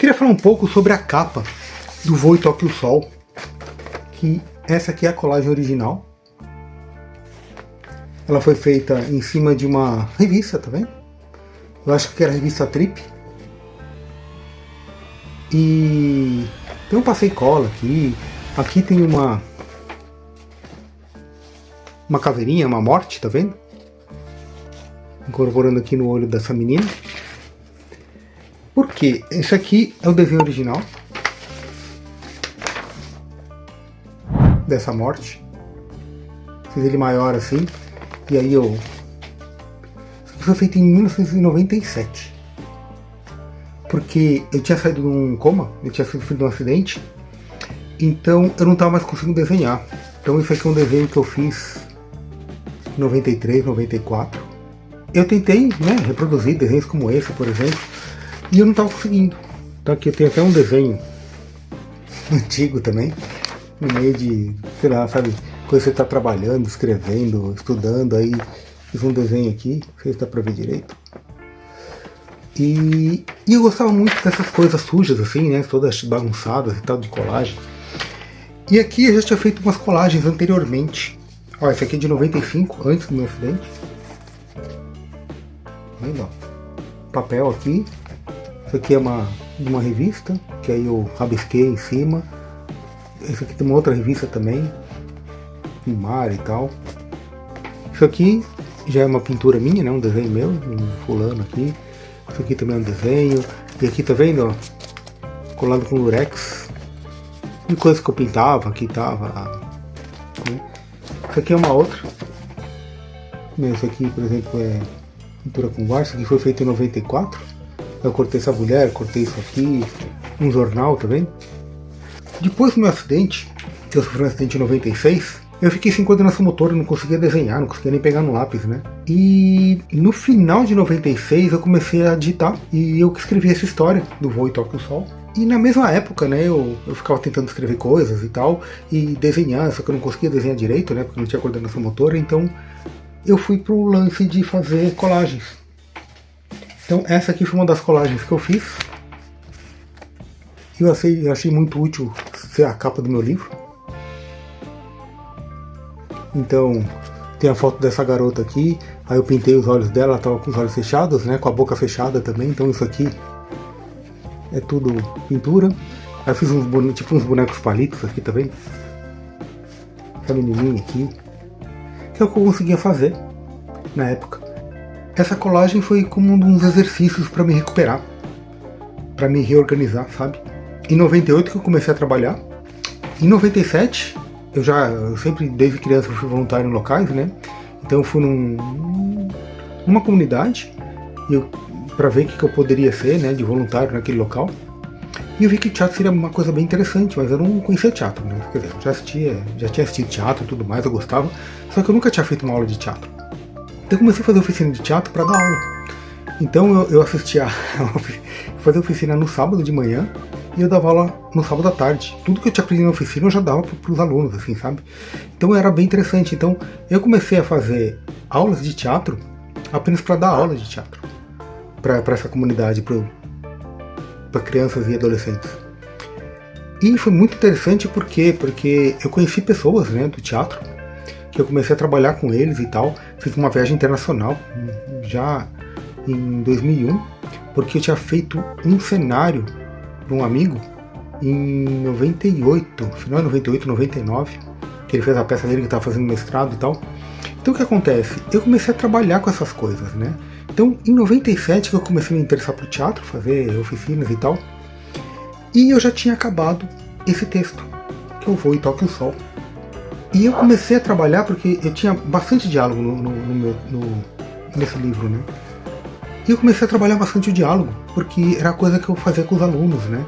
queria falar um pouco sobre a capa do Voe Toque o Sol, que essa aqui é a colagem original. Ela foi feita em cima de uma revista, tá vendo? Eu acho que era a revista Trip. E tem um passei cola aqui. Aqui tem uma caveirinha, uma morte, tá vendo? Incorporando aqui no olho dessa menina. Por quê? Esse aqui é o desenho original dessa morte. Fiz ele maior assim. E aí eu... Isso aqui foi feito em 1997. Porque eu tinha saído de um coma, eu tinha sofrido um acidente. Então eu não estava mais conseguindo desenhar. Então isso aqui é um desenho que eu fiz em 93, 94. Eu tentei, né, reproduzir desenhos como esse, por exemplo. E eu não estava conseguindo. Então aqui eu tenho até um desenho antigo também. No meio de, sei lá, sabe, quando você está trabalhando, escrevendo, estudando, aí fiz um desenho aqui, não sei se dá pra ver direito. E eu gostava muito dessas coisas sujas assim, né, todas bagunçadas e tal, de colagem. E aqui eu já tinha feito umas colagens anteriormente. Ó, esse aqui é de 95, antes do meu acidente. Vendo, ó. Papel aqui. Isso aqui é de uma revista, que aí eu rabisquei em cima. Esse aqui tem uma outra revista também, um mar e tal. Isso aqui já é uma pintura minha, né? Um desenho meu, um fulano aqui. Isso aqui também é um desenho. E aqui tá vendo, ó, colado com lurex. E coisas que eu pintava, aqui tava. Né? Isso aqui é uma outra. Esse aqui, por exemplo, é pintura com guache. Isso aqui foi feito em 94. Eu cortei essa mulher, cortei isso aqui. Um jornal, tá vendo? Depois do meu acidente, que eu sofri um acidente em 96, eu fiquei sem coordenação motora, não conseguia desenhar, não conseguia nem pegar no lápis, né? E no final de 96 eu comecei a digitar, e eu que escrevi essa história do Voe Toque o Sol. E na mesma época, né, eu ficava tentando escrever coisas e tal, e desenhar, só que eu não conseguia desenhar direito, né, porque não tinha coordenação motora, então eu fui pro lance de fazer colagens. Então essa aqui foi uma das colagens que eu fiz. Eu achei muito útil ser a capa do meu livro. Então, tem a foto dessa garota aqui. Aí eu pintei os olhos dela, ela estava com os olhos fechados, né? Com a boca fechada também. Então isso aqui é tudo pintura. Aí eu fiz uns bonecos palitos aqui também. Essa menininha aqui. Que é o que eu conseguia fazer na época. Essa colagem foi como uns exercícios para me recuperar. Para me reorganizar, sabe? Em 98 que eu comecei a trabalhar. Em 97, eu sempre, desde criança, fui voluntário em locais, né? Então eu fui numa comunidade para ver o que eu poderia ser, né, de voluntário naquele local. E eu vi que teatro seria uma coisa bem interessante, mas eu não conhecia teatro, né? Quer dizer, eu já tinha assistido teatro e tudo mais, eu gostava, só que eu nunca tinha feito uma aula de teatro. Então eu comecei a fazer oficina de teatro para dar aula. Então eu assistia fazer oficina no sábado de manhã e eu dava aula no sábado à tarde. Tudo que eu tinha aprendido na oficina eu já dava para os alunos, assim, sabe? Então era bem interessante. Então eu comecei a fazer aulas de teatro apenas para dar aula de teatro para essa comunidade, para crianças e adolescentes. E foi muito interessante porque eu conheci pessoas, né, do teatro, que eu comecei a trabalhar com eles e tal. Fiz uma viagem internacional já em 2001, porque eu tinha feito um cenário para um amigo em 98, final de 98, 99, que ele fez a peça dele que estava fazendo mestrado e tal. Então o que acontece? Eu comecei a trabalhar com essas coisas, né? Então em 97 que eu comecei a me interessar por teatro, fazer oficinas e tal, e eu já tinha acabado esse texto, que eu Voe Toque o Sol. E eu comecei a trabalhar porque eu tinha bastante diálogo nesse livro, né? E eu comecei a trabalhar bastante o diálogo, porque era a coisa que eu fazia com os alunos, né?